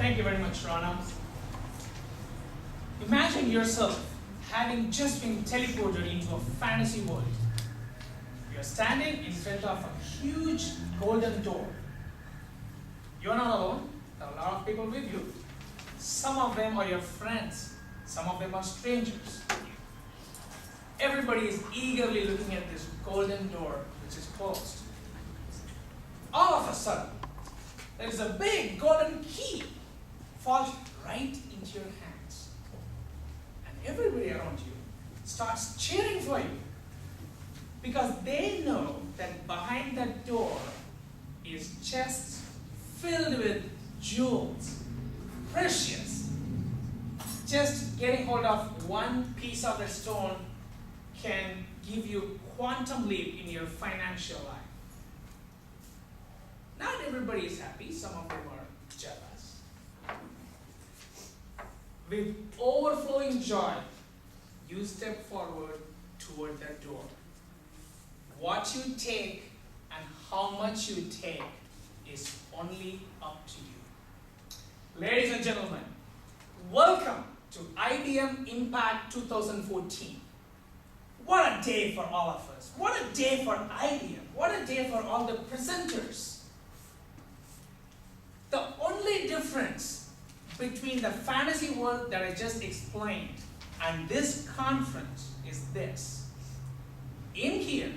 Thank you very much, Rana. Imagine yourself having just been teleported into a fantasy world. You're standing in front of a huge golden door. You're not alone. There are a lot of people with you. Some of them are your friends. Some of them are strangers. Everybody is eagerly looking at this golden door which is closed. All of a sudden, there is a big golden key falls right into your hands. And everybody around you starts cheering for you because they know that behind that door is chests filled with jewels, precious. Just getting hold of one piece of a stone can give you quantum leap in your financial life. Not everybody is happy, some of them are jealous. With overflowing joy, you step forward toward that door. What you take and how much you take is only up to you. Ladies and gentlemen, welcome to IBM Impact 2014. What a day for all of us. What a day for IBM. What a day for all the presenters. The only difference between the fantasy world that I just explained and this conference is this. In here,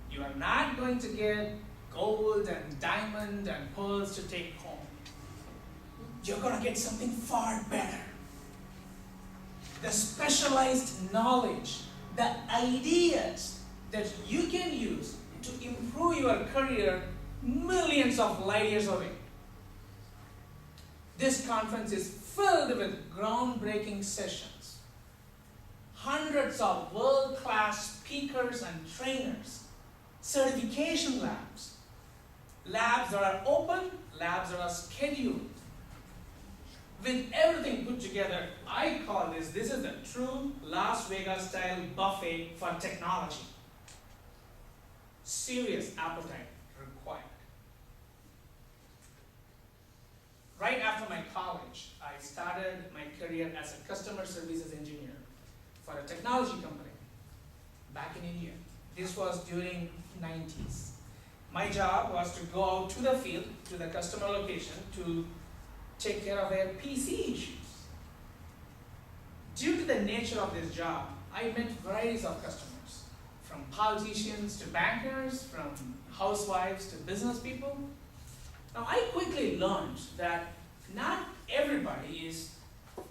you are not going to get gold and diamond and pearls to take home. You're going to get something far better. The specialized knowledge, the ideas that you can use to improve your career millions of light years away. This conference is filled with groundbreaking sessions. Hundreds of world-class speakers and trainers, certification labs, labs that are open, labs that are scheduled. With everything put together, I call this is the true Las Vegas style buffet for technology. Serious appetite required. Right after my college, I started my career as a customer services engineer for a technology company back in India. This was during 90s. My job was to go out to the field, to the customer location, to take care of their PC issues. Due to the nature of this job, I met varieties of customers, from politicians to bankers, from housewives to business people. Now, I quickly learned that not everybody is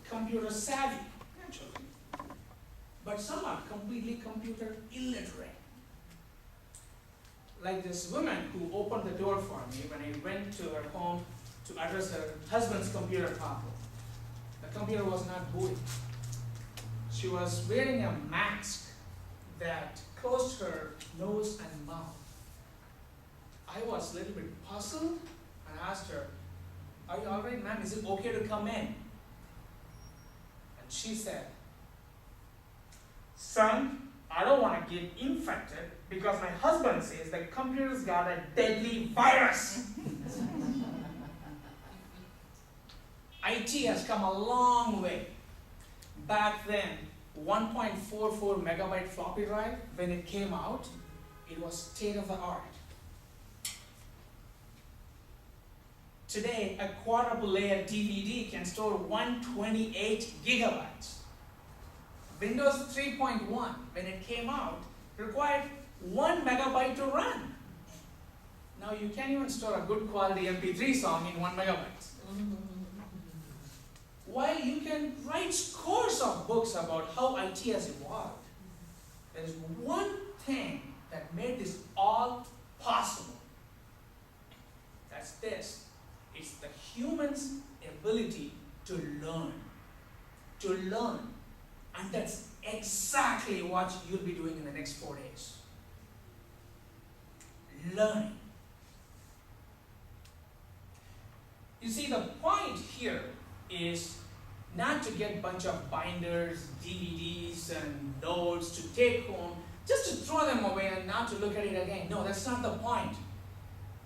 computer savvy, naturally, but some are completely computer illiterate. Like this woman who opened the door for me when I went to her home to address her husband's computer problem. The computer was not booting. She was wearing a mask that closed her nose and mouth. I was a little bit puzzled. I asked her, "Are you all right, ma'am? Is it okay to come in?" And she said, "Son, I don't want to get infected because my husband says the computer's got a deadly virus." IT has come a long way. Back then, 1.44 megabyte floppy drive, when it came out, it was state of the art. Today, a quadruple layer DVD can store 128 gigabytes. Windows 3.1, when it came out, required 1 megabyte to run. Now you can't even store a good quality MP3 song in 1 megabyte. While you can write scores of books about how IT has evolved, there is one thing that made this all possible. That's this. It's the human's ability to learn. To learn. And that's exactly what you'll be doing in the next 4 days. Learning. You see, the point here is not to get a bunch of binders, DVDs, and notes to take home, just to throw them away and not to look at it again. No, that's not the point.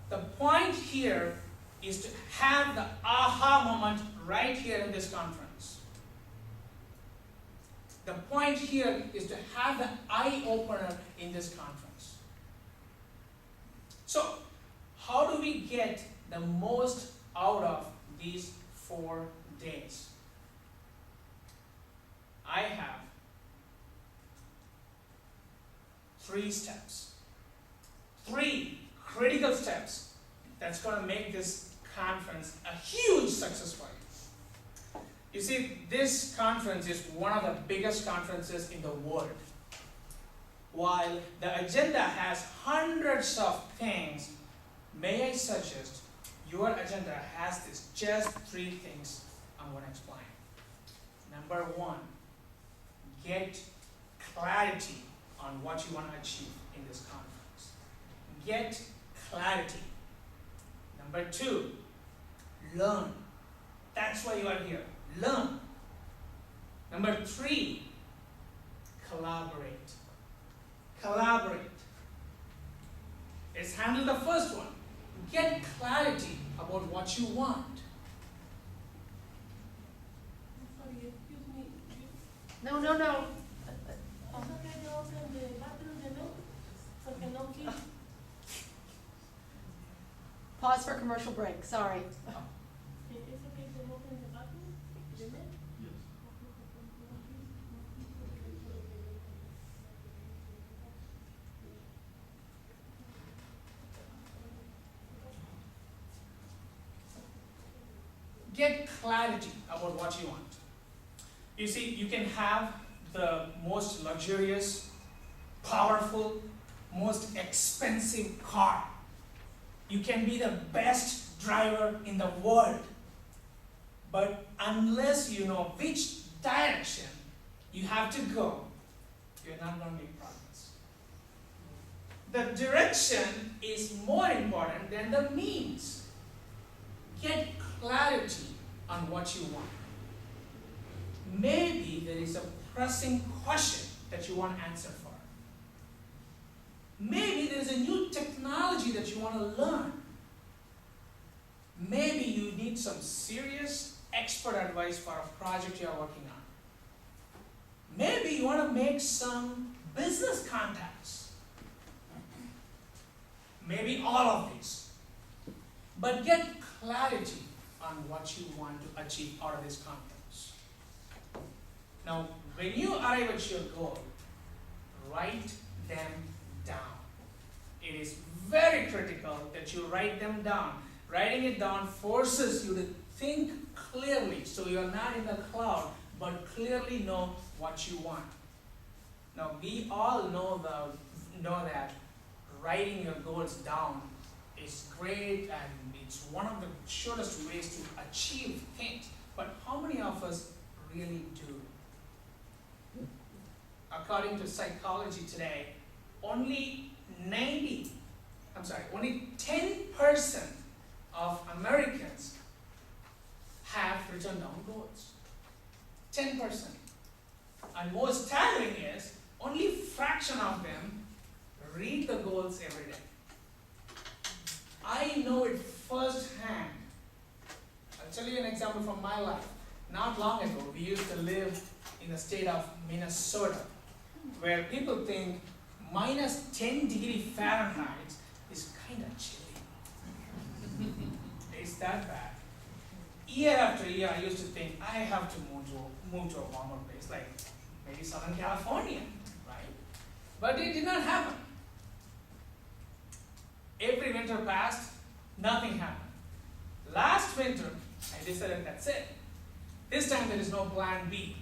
The point here is to have the aha moment right here in this conference. The point here is to have the eye-opener in this conference. So, how do we get the most out of these 4 days? I have 3 steps. 3 critical steps that's going to make this conference a huge success for you. You see, this conference is one of the biggest conferences in the world. While the agenda has hundreds of things, may I suggest your agenda has just 3 things I'm going to explain. Number 1, get clarity on what you want to achieve in this conference. Get clarity. Number 2, learn. That's why you are here. Learn. Number 3, collaborate. Collaborate. Let's handle the first one. Get clarity about what you want. Sorry, excuse me. No. ¿Es okay to open the button de no? Porque no quiero. Pause for commercial break, sorry. ¿Es okay to open the button de no? Get clarity about what you want. You see, you can have the most luxurious, powerful, most expensive car. You can be the best driver in the world. But unless you know which direction you have to go, you're not going to make progress. The direction is more important than the means. Get clarity on what you want. Maybe there is a pressing question that you want to answer for. Maybe there is a new technology that you want to learn. Maybe you need some serious expert advice for a project you are working on. Maybe you want to make some business contacts. Maybe all of these. But get clarity on what you want to achieve out of this conference. Now, when you arrive at your goal, write them down. It is very critical that you write them down. Writing it down forces you to think clearly, so you're not in the cloud, but clearly know what you want. Now, we all know that writing your goals down is great and it's one of the shortest ways to achieve things. But how many of us really do? According to psychology today, only 10% of Americans have written down goals. 10%. And most staggering is, only a fraction of them read the goals every day. I know it firsthand. I'll tell you an example from my life. Not long ago, we used to live in the state of Minnesota, where people think minus 10 degrees Fahrenheit is kind of chilly. It's that bad. Year after year, I used to think I have to move to a warmer place, like maybe Southern California, right? But it did not happen. Every winter passed, nothing happened. Last winter, I decided that's it. This time there is no plan B.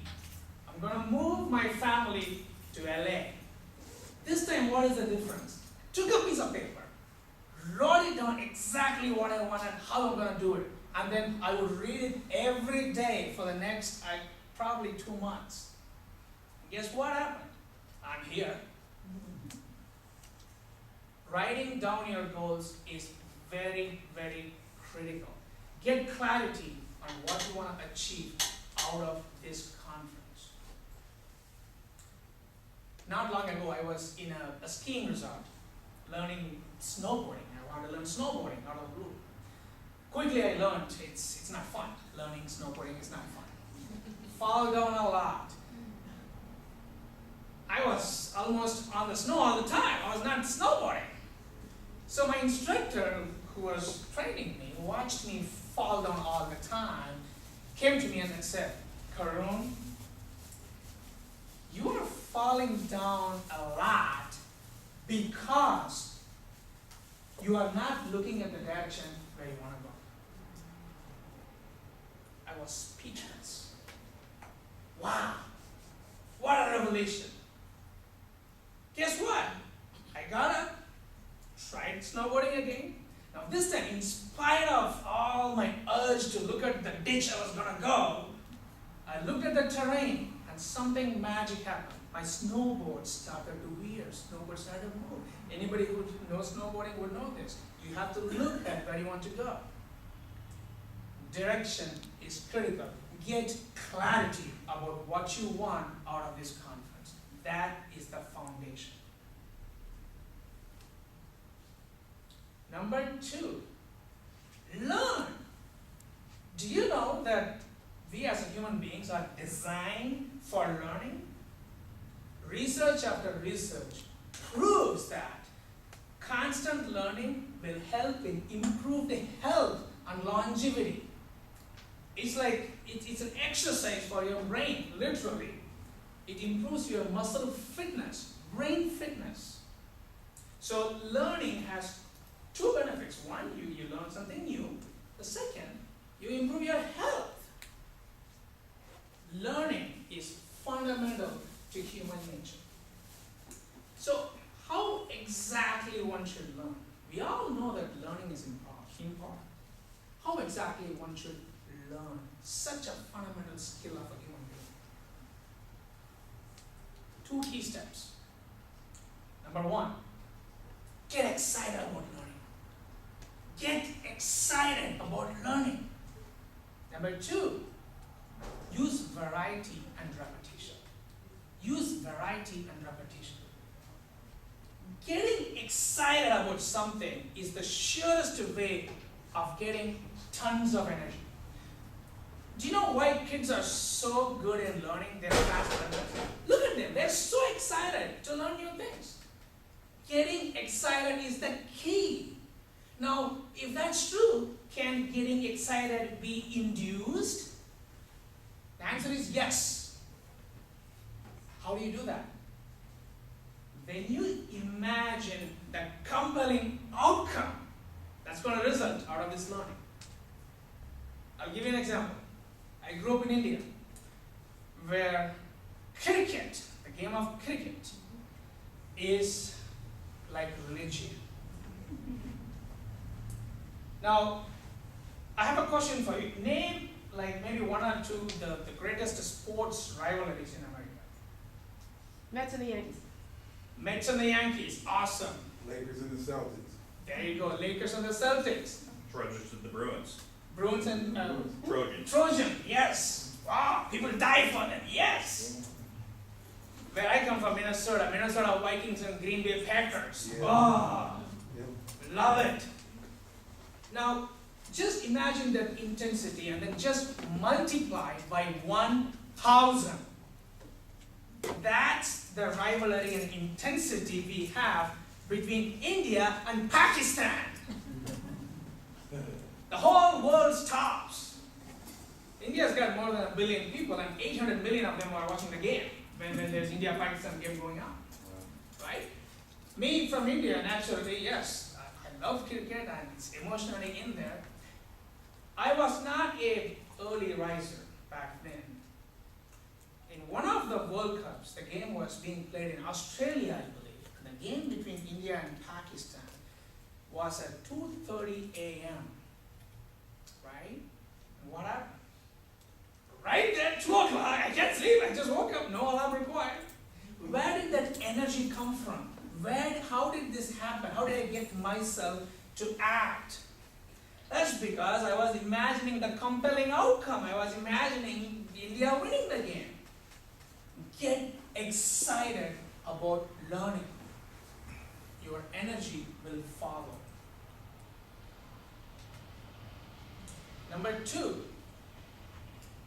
I'm going to move my family to LA. This time, what is the difference? Took a piece of paper, wrote it down exactly what I wanted, how I'm going to do it. And then I would read it every day for the next probably 2 months. Guess what happened? I'm here. Writing down your goals is very, very critical. Get clarity on what you want to achieve out of this conference. Not long ago, I was in a skiing resort learning snowboarding. I wanted to learn snowboarding out of the blue. Quickly I learned it's not fun. Learning snowboarding is not fun. Fall down a lot. I was almost on the snow all the time. I was not snowboarding. So my instructor, who was training me, watched me fall down all the time, came to me and said, Karun, you are falling down a lot because you are not looking at the direction where you want to go. I was speechless. Wow, what a revelation. Guess what? I got up, tried snowboarding again. Now this time, in spite of all my urge to look at the ditch I was gonna go, I looked at the terrain and something magic happened. My snowboard started to veer, snowboard started to move. Anybody who knows snowboarding would know this. You have to look at where you want to go. Direction is critical. Get clarity about what you want out of this conference. That is the foundation. Number 2, learn. Do you know that we as human beings are designed for learning? Research after research proves that constant learning will help in improve the health and longevity. It's like, it's an exercise for your brain, literally. It improves your muscle fitness, brain fitness. So learning has 2 benefits. One, you learn something new. The second, you improve your health. Learning is fundamental to human nature. So how exactly one should learn? We all know that learning is important. How exactly one should learn such a fundamental skill of a human being? 2 key steps. Number 1, get excited about learning. Get excited about learning. Number 2, use variety and repetition. Use variety and repetition. Getting excited about something is the surest way of getting tons of energy. Do you know why kids are so good in learning? They're fast learners. Look at them. They're so excited to learn new things. Getting excited is the key. Now, if that's true, can getting excited be induced? The answer is yes. How do you do that? When you imagine the compelling outcome that's going to result out of this learning. I'll give you an example. I grew up in India, where cricket, the game of cricket, is like religion. Now, I have a question for you. Name like maybe 1 or 2 the greatest sports rivalries in America. Mets and the Yankees. Mets and the Yankees, awesome. Lakers and the Celtics. There you go, Lakers and the Celtics. Trojans and the Bruins. Bruins and Trojans. Trojan, yes. Wow, people die for them, yes. Where I come from, Minnesota Vikings and Green Bay Packers. Yeah. Oh, Yeah. love it. Now, just imagine that intensity and then just multiply by 1,000. That's the rivalry and intensity we have between India and Pakistan. The whole world stops. India's got more than 1 billion people and 800 million of them are watching the game when there's India-Pakistan game going on, right? Me from India, naturally, yes, I love cricket and it's emotionally in there. I was not an early riser back then. In one of the World Cups, the game was being played in Australia, I believe. And the game between India and Pakistan was at 2:30 a.m. Right? And what happened? Right at 2 o'clock, I can't sleep, I just woke up, no alarm required. Where did that energy come from? How did this happen? How did I get myself to act? That's because I was imagining the compelling outcome. I was imagining India winning the game. Get excited about learning. Your energy will follow. Number 2,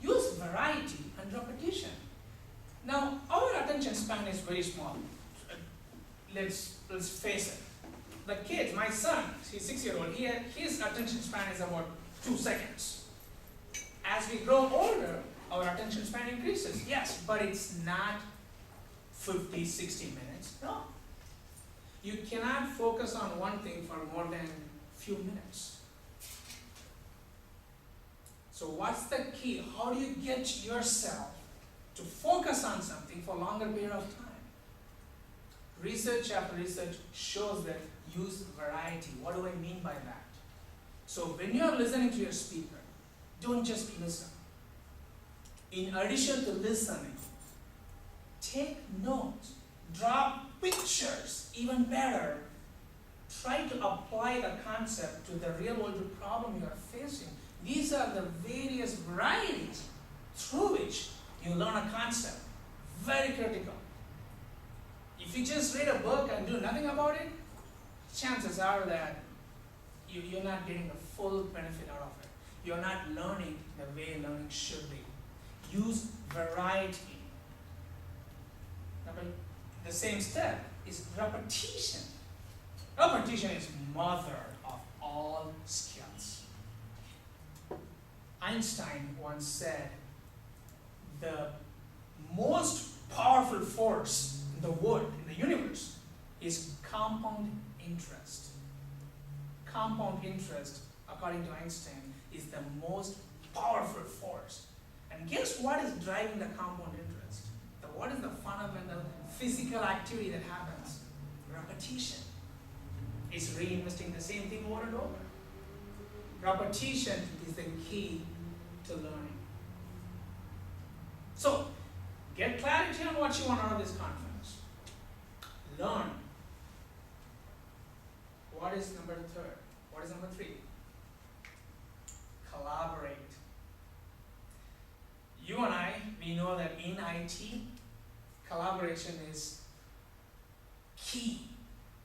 use variety and repetition. Now, our attention span is very small. Let's face it. The kids, my son, he's 6-year-old, his attention span is about 2 seconds. As we grow older, our attention span increases. Yes, but it's not 50, 60 minutes. No. You cannot focus on one thing for more than few minutes. So what's the key? How do you get yourself to focus on something for a longer period of time? Research after research shows that use variety. What do I mean by that? So when you are listening to your speaker, don't just listen. In addition to listening, take notes, draw pictures, even better. Try to apply the concept to the real world problem you are facing. These are the various varieties through which you learn a concept. Very critical. If you just read a book and do nothing about it, chances are that you're not getting the full benefit out of it. You're not learning the way learning should be. Use variety. The same step is repetition. Repetition is mother of all skills. Einstein once said, the most powerful force in the world, in the universe, is compound interest. Compound interest, according to Einstein, is the most powerful force. And guess what is driving the compound interest? What is the fundamental physical activity that happens? Repetition. It's reinvesting the same thing over and over. Repetition is the key to learning. So, get clarity on what you want out of this conference. Learn. What is number 3? What is number 3? Collaborate. You and I, we know that in IT, collaboration is key.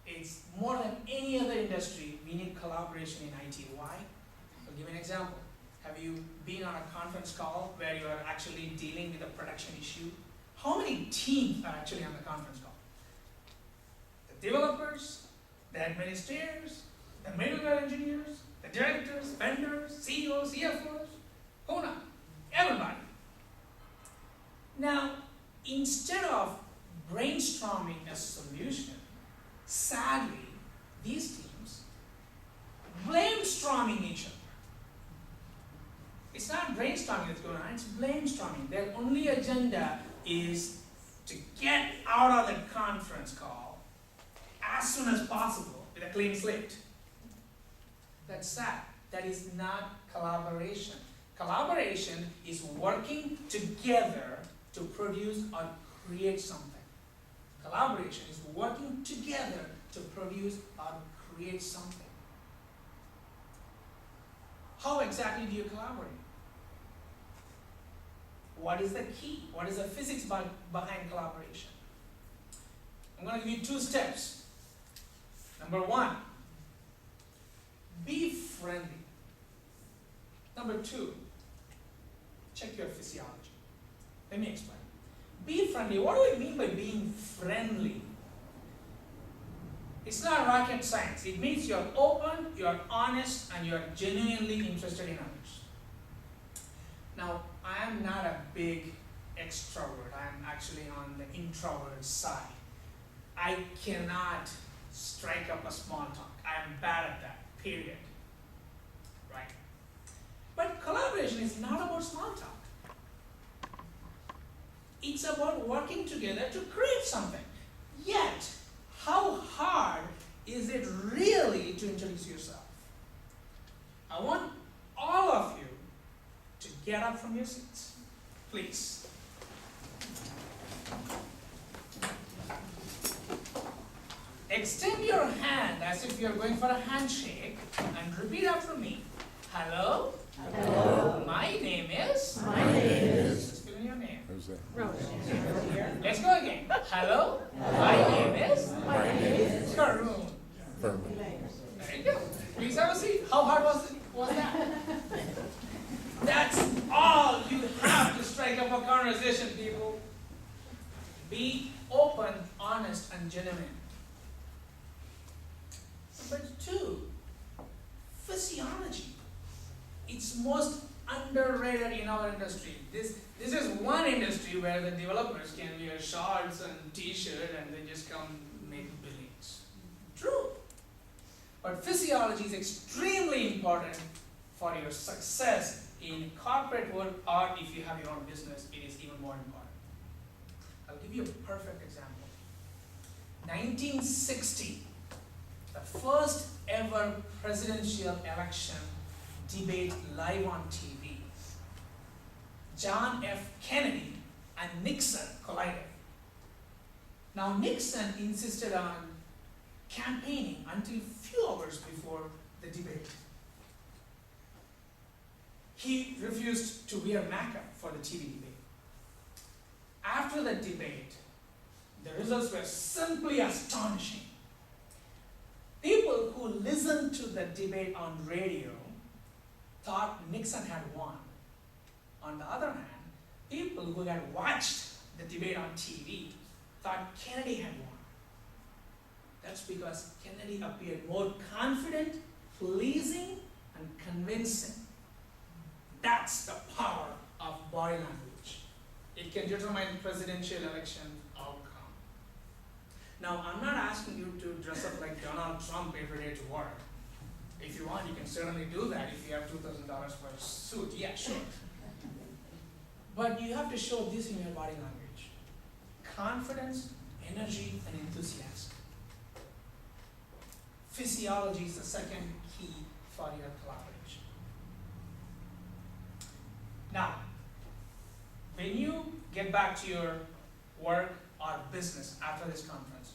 It's more than any other industry, we need collaboration in IT. Why? I'll give you an example. Have you been on a conference call where you are actually dealing with a production issue? How many teams are actually on the conference call? The developers, the administrators, the middleware engineers, the directors, vendors, CEOs, CFOs, who not? Everybody. Now, instead of brainstorming a solution, sadly, these teams brainstorming each other. It's not brainstorming that's going on, it's brainstorming. Their only agenda is to get out of the conference call as soon as possible with a clean slate. That's sad. That is not collaboration. Collaboration is working together to produce or create something. Collaboration is working together to produce or create something. How exactly do you collaborate? What is the key? What is the physics behind collaboration? I'm going to give you 2 steps. Number 1, be friendly. Number 2, check your physiology. Let me explain. Be friendly. What do I mean by being friendly? It's not rocket science. It means you're open, you're honest, and you're genuinely interested in others. Now, I am not a big extrovert. I'm actually on the introvert side. I cannot strike up a small talk. I'm bad at that, period. Right? But collaboration is not about small talk. It's about working together to create something. Yet, how hard is it really to introduce yourself? I want all of you to get up from your seats, please. Extend your hand as if you're going for a handshake and repeat after me. Hello? Hello. My name is? My name is? Just fill in your name. Who's that? Let's go again. Hello? My name is? My name is? Karun. Furman. There you go. Please have a seat. How hard was that? Number two, physiology. It's most underrated in our industry. This is one industry where the developers can wear shorts and t-shirt and they just come make billings. True. But physiology is extremely important for your success in corporate world, or if you have your own business, it is even more important. I'll give you a perfect example. 1960, the first ever presidential election debate live on TV. John F. Kennedy and Nixon collided. Now Nixon insisted on campaigning until few hours before the debate. He refused to wear makeup for the TV debate. After the debate, the results were simply astonishing. People who listened to the debate on radio thought Nixon had won. On the other hand, people who had watched the debate on TV thought Kennedy had won. That's because Kennedy appeared more confident, pleasing, and convincing. That's the power of body language. It can determine presidential election outcome. Now, I'm not asking you to dress up like Donald Trump every day to work. If you want, you can certainly do that if you have $2,000 for a suit. Yeah, sure. But you have to show this in your body language. Confidence, energy, and enthusiasm. Physiology is the second key for your collaboration. Now, when you get back to your work or business after this conference,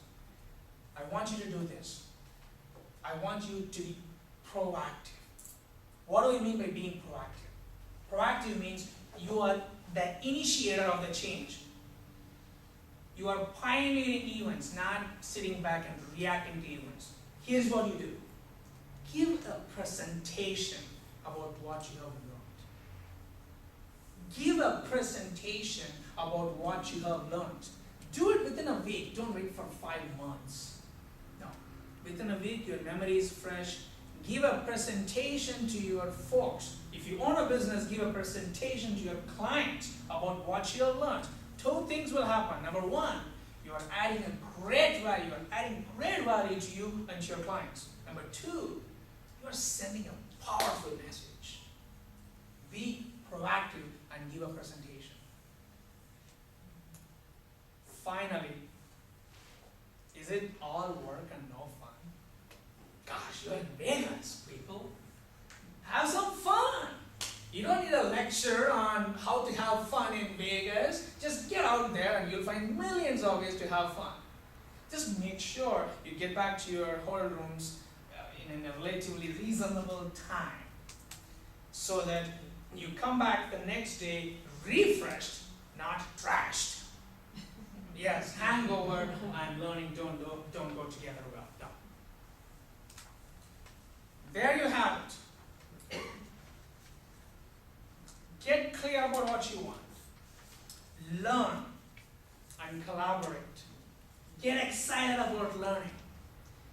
I want you to do this. I want you to be proactive. What do we mean by being proactive? Proactive means you are the initiator of the change. You are pioneering events, not sitting back and reacting to events. Here's what you do. Give a presentation about what you have learned. Give a presentation about what you have learned. Do it within a week. Don't wait for 5 months. No. Within a week, your memory is fresh. Give a presentation to your folks. If you own a business, give a presentation to your clients about what you have learned. 2 things will happen. Number 1, you are adding a great value. You are adding great value to you and to your clients. Number 2, you are sending a powerful message. Be proactive and give a presentation. Finally, is it all work and no fun? Gosh, you're in Vegas, people. Have some fun. You don't need a lecture on how to have fun in Vegas. Just get out there and you'll find millions of ways to have fun. Just make sure you get back to your hotel rooms in a relatively reasonable time, so that you come back the next day refreshed, not trashed. Yes, hangover and learning don't go together well. No. There you have it. Get clear about what you want. Learn and collaborate. Get excited about learning.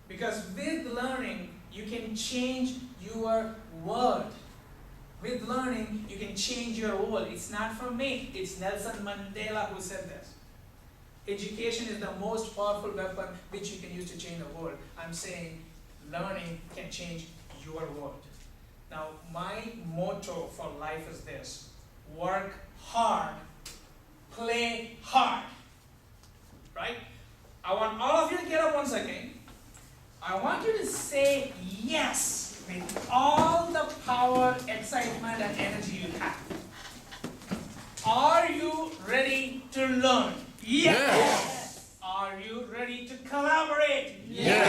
Because with learning, you can change your world. With learning, you can change your world. It's not from me. It's Nelson Mandela who said this. Education is the most powerful weapon which you can use to change the world. I'm saying learning can change your world. Now, my motto for life is this: work hard, play hard. Right? I want all of you to get up once again. I want you to say yes with all the power, excitement, and energy you have. Are you ready to learn? Yes. Are you ready to collaborate? Yes.